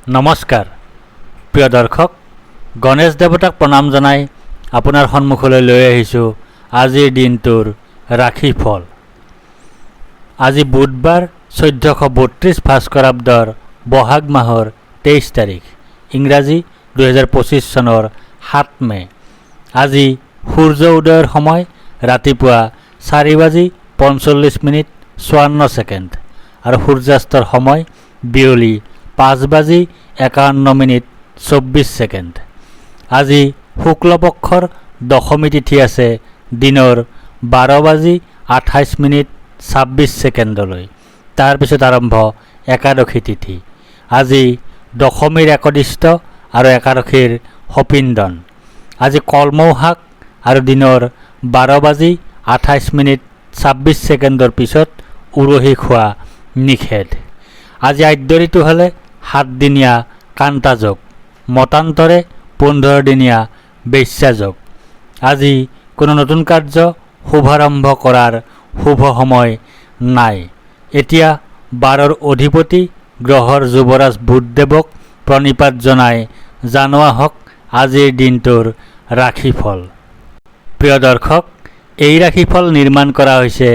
নমস্কাৰ প্ৰিয় দৰ্শক, গণেশ দেৱতাক প্ৰণাম জনাই আপোনাৰ সন্মুখলৈ লৈ আহিছোঁ আজিৰ দিনটোৰ ৰাশিফল। আজি বুধবাৰ 1432 ভাস্কৰাব্দৰ বহাগ মাহৰ 23 তাৰিখ, ইংৰাজী 2025 চনৰ 7 মে। আজি সূৰ্য উদয়ৰ সময় ৰাতিপুৱা 4:45:54 আৰু সূৰ্যাস্তৰ সময় বিয়লি 5:51:24। আজি শুক্লপক্ষৰ দশমী তিথি আছে দিনৰ 12:28:26। তাৰপিছত আৰম্ভ একাদশী তিথি। আজি দশমীৰ একদিষ্ট আৰু একাদশীৰ সপিন্দন। আজি কলমৌ শাক আৰু দিনৰ 12:28:26 পিছত উৰহী খোৱা নিষেধ। আজি আদ্য ঋতু হ'লে 7 দিনীয়া কান্তা যোগ, মতান্তৰে 15 দিনীয়া বেশ্যা যোগ। আজি কোনো নতুন কাৰ্য শুভাৰম্ভ কৰাৰ শুভ সময় নাই। এতিয়া বাৰৰ অধিপতি গ্ৰহৰ যুৱৰাজ বুধদেৱক প্ৰণিপাত জনাই জনোৱা হওক আজিৰ দিনটোৰ ৰাশিফল। প্ৰিয় দৰ্শক, এই ৰাশিফল নিৰ্মাণ কৰা হৈছে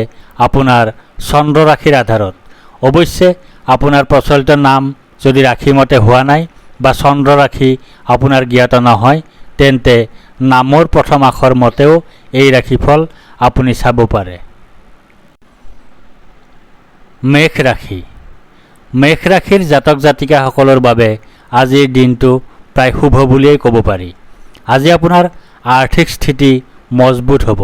আপোনাৰ চন্দ্ৰ ৰাশিৰ আধাৰত। অৱশ্যে আপোনাৰ প্ৰচলিত নাম যদি ৰাশিমতে হোৱা নাই বা চন্দ্ৰ ৰাশি আপোনাৰ জ্ঞাত নহয়, তেন্তে নামৰ প্ৰথম আখৰ মতেও এই ৰাশিফল আপুনি চাব পাৰে। মেষ ৰাশি। মেষ ৰাশিৰ জাতক জাতিকাসকলৰ বাবে আজিৰ দিনটো প্ৰায় শুভ বুলিয়েই ক'ব পাৰি। আজি আপোনাৰ আৰ্থিক স্থিতি মজবুত হ'ব।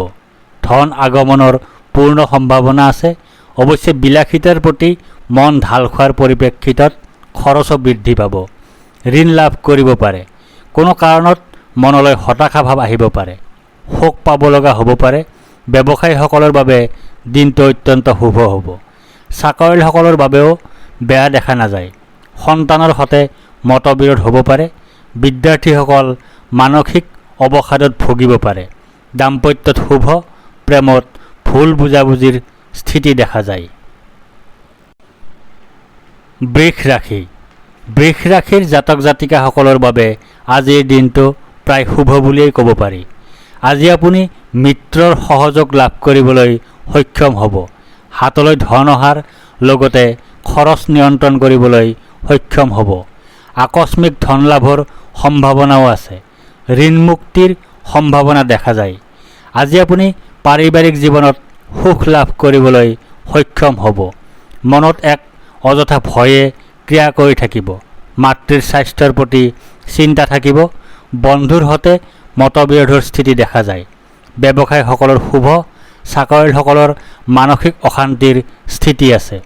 ধন আগমনৰ পূৰ্ণ সম্ভাৱনা আছে। অৱশ্যে বিলাসিতাৰ প্ৰতি মন ঢাল খোৱাৰ পৰিপ্ৰেক্ষিতত খৰচো বৃদ্ধি পাব। ঋণ লাভ কৰিব পাৰে। কোনো কাৰণত মনলৈ হতাশা ভাৱ আহিব পাৰে। শোক পাব লগা হ'ব পাৰে। ব্যৱসায়ীসকলৰ বাবে দিনটো অত্যন্ত শুভ হ'ব। চাকৰিয়ালসকলৰ বাবেও বেয়া দেখা নাযায়। সন্তানৰ সৈতে মতবিৰোধ হ'ব পাৰে। বিদ্যাৰ্থীসকল মানসিক অৱসাদত ভুগিব পাৰে। দাম্পত্যত শুভ, প্ৰেমত ভুল বুজাবুজিৰ স্থিতি দেখা যায়। বৃষ ৰাশি। বৃষ ৰাশিৰ জাতক জাতিকাসকলৰ বাবে আজিৰ দিনটো প্ৰায় শুভ বুলিয়েই ক'ব পাৰি। আজি আপুনি মিত্ৰৰ সহযোগ লাভ কৰিবলৈ সক্ষম হ'ব। হাতলৈ ধন অহাৰ লগতে খৰচ নিয়ন্ত্ৰণ কৰিবলৈ সক্ষম হ'ব। আকস্মিক ধন লাভৰ সম্ভাৱনাও আছে। ঋণ মুক্তিৰ সম্ভাৱনা দেখা যায়। আজি আপুনি পাৰিবাৰিক জীৱনত সুখ লাভ কৰিবলৈ সক্ষম হ'ব। মনত এক অযথা ভয়ে ক্ৰিয়া কৰি থাকিব। মাতৃৰ স্বাস্থ্যৰ প্ৰতি চিন্তা থাকিব। বন্ধুৰ সৈতে মতবিৰোধৰ স্থিতি দেখা যায়। ব্যৱসায়ীসকলৰ শুভ, চাকৰিয়ালসকলৰ মানসিক অশান্তিৰ স্থিতি আছে।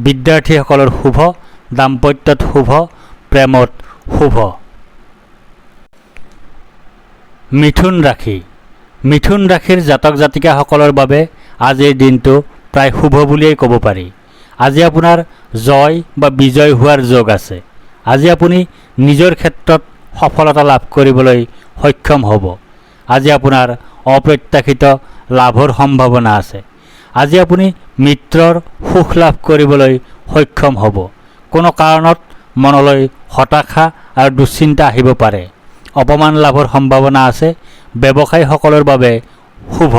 বিদ্যাৰ্থীসকলৰ শুভ, দাম্পত্যত শুভ, প্ৰেমত শুভ। মিথুন ৰাশি। মিথুন ৰাশিৰ জাতক জাতিকাসকলৰ বাবে আজিৰ দিনটো প্ৰায় শুভ বুলিয়েই ক'ব পাৰি। আজি আপোনাৰ জয় বা বিজয় হোৱাৰ যোগ আছে। আজি আপুনি নিজৰ ক্ষেত্ৰত সফলতা লাভ কৰিবলৈ সক্ষম হ'ব। আজি আপোনাৰ অপ্ৰত্যাশিত লাভৰ সম্ভাৱনা আছে। আজি আপুনি মিত্ৰৰ সুখ লাভ কৰিবলৈ সক্ষম হ'ব। কোনো কাৰণত মনলৈ হতাশা আৰু দুশ্চিন্তা আহিব পাৰে। অপমান লাভৰ সম্ভাৱনা আছে। ব্যৱসায়ীসকলৰ বাবে শুভ।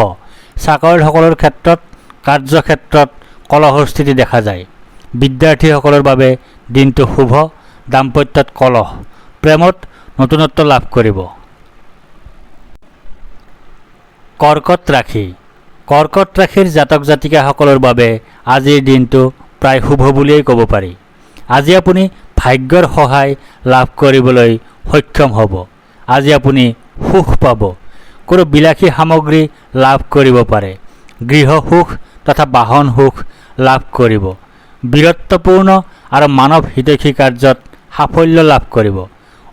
চাকৰিয়ালসকলৰ ক্ষেত্ৰত কাৰ্যক্ষেত্ৰত কলহৰ স্থিতি দেখা যায়। বিদ্যাৰ্থীসকলৰ বাবে দিনটো শুভ। দাম্পত্যত কলহ, প্ৰেমত নতুনত্ব লাভ কৰিব। কৰ্কট ৰাশি। কৰ্কট ৰাশিৰ জাতক জাতিকাসকলৰ বাবে আজিৰ দিনটো প্ৰায় শুভ বুলিয়েই ক'ব পাৰি। আজি আপুনি ভাগ্যৰ সহায় লাভ কৰিবলৈ সক্ষম হ'ব। আজি আপুনি সুখ পাব। কোনো বিলাসী সামগ্ৰী লাভ কৰিব পাৰে। গৃহ সুখ তথা বাহন সুখ লাভ কৰিব। বীৰত্বপূৰ্ণ আৰু মানৱ হিতৈষী কাৰ্যত সাফল্য লাভ কৰিব।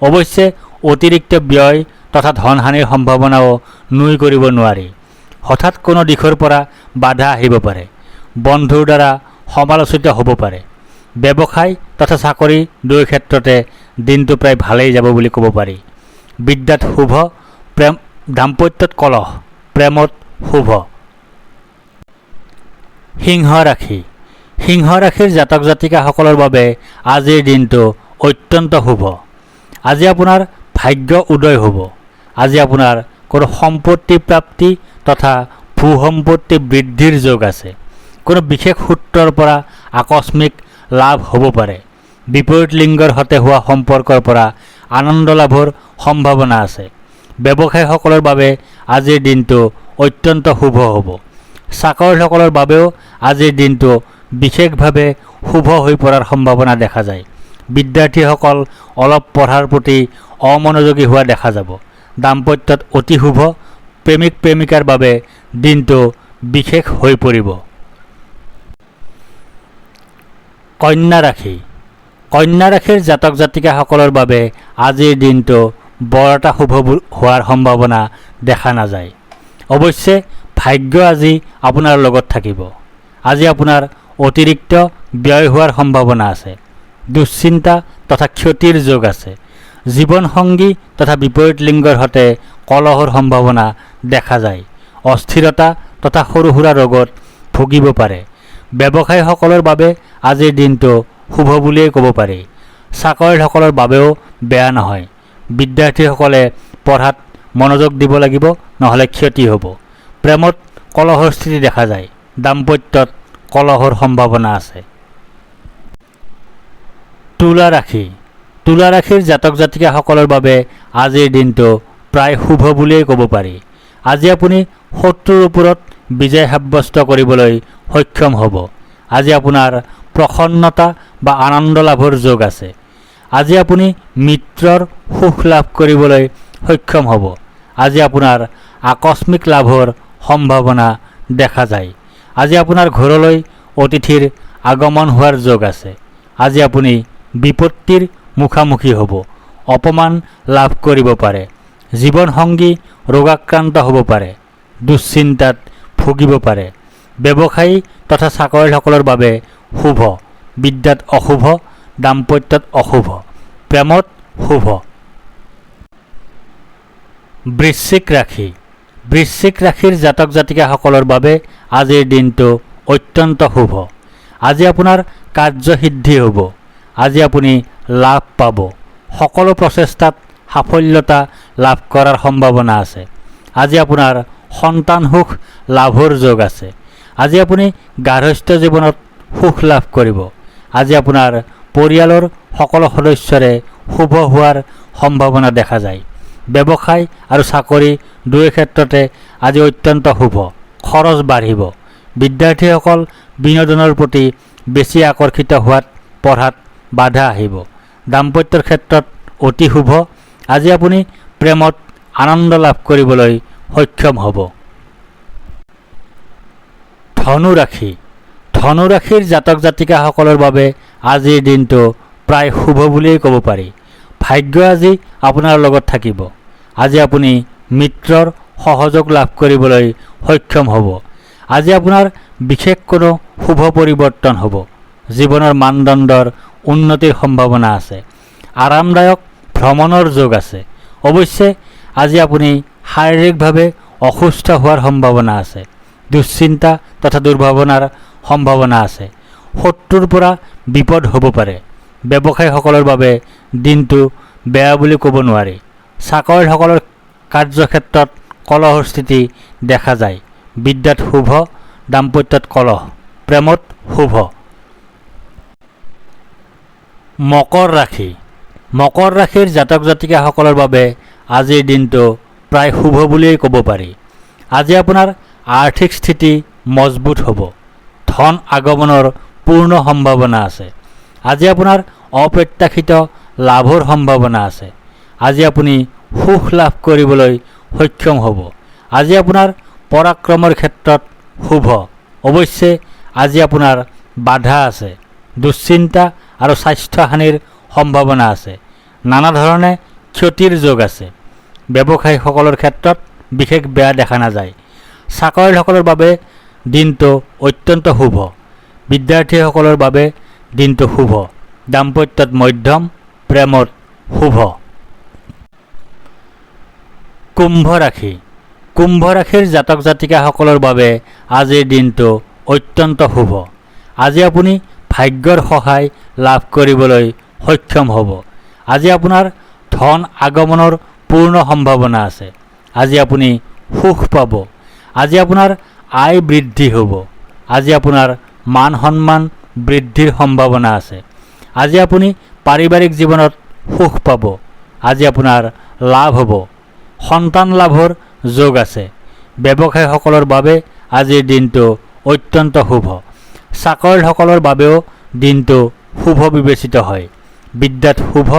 অৱশ্যে অতিৰিক্ত ব্যয় তথা ধনহানিৰ সম্ভাৱনাও নুই কৰিব নোৱাৰি। হঠাৎ কোনো দিশৰ পৰা বাধা আহিব পাৰে। বন্ধুৰ দ্বাৰা সমালোচিত হ'ব পাৰে। ব্যৱসায় তথা চাকৰি দুই ক্ষেত্ৰতে দিনটো প্ৰায় ভালেই যাব বুলি ক'ব পাৰি। বিদ্যাত শুভ, দাম্পত্যত কলহ, প্ৰেমত শুভ। সিংহ ৰাশি। সিংহ ৰাশিৰ জাতক জাতিকাসকলৰ বাবে আজিৰ দিনটো অত্যন্ত শুভ। আজি আপোনাৰ ভাগ্য উদয় হ'ব। আজি আপোনাৰ কোনো সম্পত্তি প্ৰাপ্তি তথা ভূ সম্পত্তি বৃদ্ধিৰ যোগ আছে। কোনো বিশেষ সূত্ৰৰ পৰা আকস্মিক লাভ হ'ব পাৰে। বিপৰীত লিংগৰ সৈতে হোৱা সম্পৰ্কৰ পৰা আনন্দ লাভৰ সম্ভাৱনা আছে। ব্যৱসায়ীসকলৰ বাবে আজিৰ দিনটো অত্যন্ত শুভ হ'ব। চাকৰিয়ালসকলৰ বাবেও আজিৰ দিনটো বিশেষভাৱে শুভ হৈ পৰাৰ সম্ভাৱনা দেখা যায়। বিদ্যাৰ্থীসকল অলপ পঢ়াৰ প্ৰতি অমনোযোগী হোৱা দেখা যাব। দাম্পত্যত অতি শুভ। প্ৰেমিক প্ৰেমিকাৰ বাবে দিনটো বিশেষ হৈ পৰিব। কন্যা ৰাশি। কন্যা ৰাশিৰ জাতক জাতিকাসকলৰ বাবে আজিৰ দিনটো বৰ এটা শুভ হোৱাৰ সম্ভাৱনা দেখা নাযায়। অৱশ্যে ভাগ্য আজি আপোনাৰ লগত থাকিব। আজি আপোনাৰ অতিৰিক্ত ব্যয় হোৱাৰ সম্ভাৱনা আছে। দুশ্চিন্তা তথা ক্ষতিৰ যোগ আছে। জীৱনসংগী তথা বিপৰীত লিংগৰ সৈতে কলহৰ সম্ভাৱনা দেখা যায়। অস্থিৰতা তথা সৰু সুৰা ৰোগত ভুগিব পাৰে। ব্যৱসায়ীসকলৰ বাবে আজিৰ দিনটো শুভ বুলিয়েই ক'ব পাৰি। চাকৰিয়ালসকলৰ বাবেও বেয়া নহয়। বিদ্যাৰ্থীসকলে পঢ়াত মনোযোগ দিব লাগিব, নহ'লে ক্ষতি হ'ব। প্ৰেমত কলহৰ স্থিতি দেখা যায়। দাম্পত্যত কলহৰ সম্ভাৱনা আছে। তুলা ৰাশি। তুলা ৰাশিৰ জাতক জাতিকাসকলৰ বাবে আজিৰ দিনটো প্ৰায় শুভ বুলিয়েই ক'ব পাৰি। আজি আপুনি শত্ৰুৰ ওপৰত বিজয় সাব্যস্ত কৰিবলৈ সক্ষম হ'ব। আজি আপোনাৰ প্ৰসন্নতা বা আনন্দ লাভৰ যোগ আছে। আজি আপুনি মিত্ৰৰ সুখ লাভ কৰিবলৈ সক্ষম হ'ব। আজি আপোনাৰ আকস্মিক লাভৰ সম্ভাৱনা দেখা যায়। আজি আপোনাৰ ঘৰলৈ অতিথিৰ আগমন হোৱাৰ যোগ আছে। আজি আপুনি বিপত্তিৰ মুখামুখি হ'ব। অপমান লাভ কৰিব পাৰে। জীৱনসংগী ৰোগাক্ৰান্ত হ'ব পাৰে। দুশ্চিন্তাত ভুগিব পাৰে। ব্যৱসায়ী তথা চাকৰিয়ালসকলৰ বাবে শুভ। বিদ্যাত অশুভ। দাম্পত্যত অশুভ। প্ৰেমত শুভ। বৃশ্চিক ৰাশি। বৃশ্চিক ৰাশিৰ জাতক জাতিকাসকলৰ বাবে আজিৰ দিনটো অত্যন্ত শুভ। আজি আপোনাৰ কাৰ্যসিদ্ধি হ'ব। আজি আপুনি লাভ পাব। সকলো প্ৰচেষ্টাত সাফল্যতা লাভ কৰাৰ সম্ভাৱনা আছে। আজি আপোনাৰ সন্তান সুখ লাভৰ যোগ আছে। আজি আপুনি গাৰ্হস্থ্য জীৱনত সুখ লাভ কৰিব। আজি আপোনাৰ পৰিয়ালৰ সকলো সদস্যৰে শুভ হোৱাৰ সম্ভাৱনা দেখা যায়। ব্যৱসায় আৰু চাকৰি দুই ক্ষেত্ৰতে আজি অত্যন্ত শুভ। খৰচ বাঢ়িব। বিদ্যাৰ্থীসকল বিনোদনৰ প্ৰতি বেছি আকৰ্ষিত হোৱাত পঢ়াত বাধা আহিব। দাম্পত্যৰ ক্ষেত্ৰত অতি শুভ। আজি আপুনি প্ৰেমত আনন্দ লাভ কৰিবলৈ সক্ষম হ'ব। ধনু ৰাশি। ধনু ৰাশিৰ জাতক জাতিকাসকলৰ বাবে আজিৰ দিনটো প্ৰায় শুভ বুলিয়েই ক'ব পাৰি। ভাগ্য আজি আপোনাৰ লগত থাকিব। আজি আপুনি মিত্ৰৰ সহযোগ লাভ কৰিবলৈ সক্ষম হ'ব। আজি আপোনাৰ বিশেষ কোনো শুভ পৰিৱৰ্তন হ'ব। জীৱনৰ মানদণ্ডৰ উন্নতিৰ সম্ভাৱনা আছে। আৰামদায়ক ভ্ৰমণৰ যোগ আছে। অৱশ্যে আজি আপুনি শাৰীৰিকভাৱে অসুস্থ হোৱাৰ সম্ভাৱনা আছে। দুশ্চিন্তা তথা দুৰ্ভাৱনাৰ সম্ভাৱনা আছে। শত্ৰুৰ পৰা বিপদ হ'ব পাৰে। ব্যৱসায়ীসকলৰ বাবে দিনটো বেয়া বুলি ক'ব নোৱাৰি। চাকৰিয়ালসকলৰ কাৰ্যক্ষেত্ৰত কলহৰ স্থিতি দেখা যায়। বিদ্যাত শুভ। দাম্পত্যত কলহ। প্ৰেমত শুভ। মকৰ ৰাশি। মকৰ ৰাশিৰ জাতক জাতিকাসকলৰ বাবে আজিৰ দিনটো প্ৰায় শুভ বুলিয়েই ক'ব পাৰি। আজি আপোনাৰ আৰ্থিক স্থিতি মজবুত হ'ব। ধন আগমনৰ পূৰ্ণ সম্ভাৱনা আছে। আজি আপোনাৰ অপ্ৰত্যাশিত লাভৰ সম্ভাৱনা আছে। আজি আপুনি সুখ লাভ কৰিবলৈ সক্ষম হ'ব। আজি আপোনাৰ পৰাক্ৰমৰ ক্ষেত্ৰত শুভ। অৱশ্যে আজি আপোনাৰ বাধা আছে। দুশ্চিন্তা আৰু স্বাস্থ্যহানিৰ সম্ভাৱনা আছে। নানা ধৰণে ক্ষতিৰ যোগ আছে। ব্যৱসায়ীসকলৰ ক্ষেত্ৰত বিশেষ বেয়া দেখা নাযায়। চাকৰিয়ালসকলৰ বাবে দিনটো অত্যন্ত শুভ। বিদ্যাৰ্থীসকলৰ বাবে দিনটো শুভ। দাম্পত্যত মধ্যম। প্ৰেমত শুভ। কুম্ভ ৰাশি। কুম্ভ ৰাশিৰ জাতক জাতিকাসকলৰ বাবে আজিৰ দিনটো অত্যন্ত শুভ। আজি আপুনি ভাগ্যৰ সহায় লাভ কৰিবলৈ সক্ষম হ'ব। আজি আপোনাৰ ধন আগমনৰ পূৰ্ণ সম্ভাৱনা আছে। আজি আপুনি সুখ পাব। আজি আপোনাৰ আয় বৃদ্ধি হ'ব। আজি আপোনাৰ মান সন্মান বৃদ্ধিৰ সম্ভাৱনা আছে। আজি আপুনি পাৰিবাৰিক জীৱনত সুখ পাব। আজি আপোনাৰ লাভ হ'ব। সন্তান লাভৰ যোগ আছে। ব্যৱসায়ীসকলৰ বাবে আজিৰ দিনটো অত্যন্ত শুভ। চাকৰিয়ালসকলৰ বাবেও দিনটো শুভ বিবেচিত হয়। বিদ্যাত শুভ,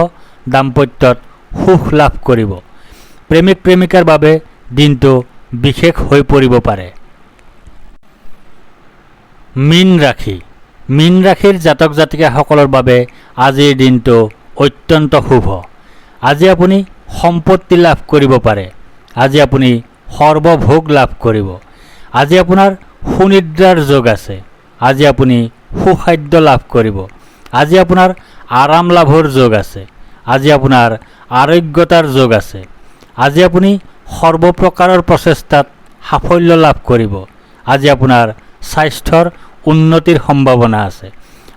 দাম্পত্যত সুখ লাভ কৰিব। প্ৰেমিক প্ৰেমিকাৰ বাবে দিনটো বিশেষ হৈ পৰিব পাৰে। মীন ৰাশি। মীন ৰাশিৰ জাতক জাতিকাসকলৰ বাবে আজিৰ দিনটো অত্যন্ত শুভ। আজি আপুনি সম্পত্তি লাভ কৰিব পাৰে। আজি আপুনি সৰ্বভোগ লাভ কৰিব। আজি আপোনাৰ সুনিদ্ৰাৰ যোগ আছে। আজি আপুনি সুখাদ্য লাভ কৰিব। আজি আপোনাৰ আৰাম লাভৰ যোগ আছে। আজি আপোনাৰ আৰোগ্যতাৰ যোগ আছে। আজি আপুনি সৰ্বপ্ৰকাৰৰ প্ৰচেষ্টাত সাফল্য লাভ কৰিব। আজি আপোনাৰ স্বাস্থ্যৰ উন্নতিৰ সম্ভাৱনা আছে।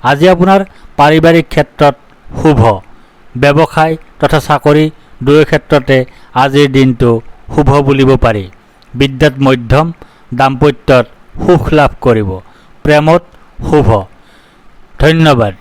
আজি আপোনাৰ পাৰিবাৰিক ক্ষেত্ৰত শুভ। ব্যৱসায় তথা চাকৰি দুয়ো ক্ষেত্ৰতে আজিৰ দিনটো শুভ বুলিব পাৰি। বিদ্যাত মধ্যম, দাম্পত্যত সুখ লাভ কৰিব। প্ৰেমত শুভ। ধন্যবাদ।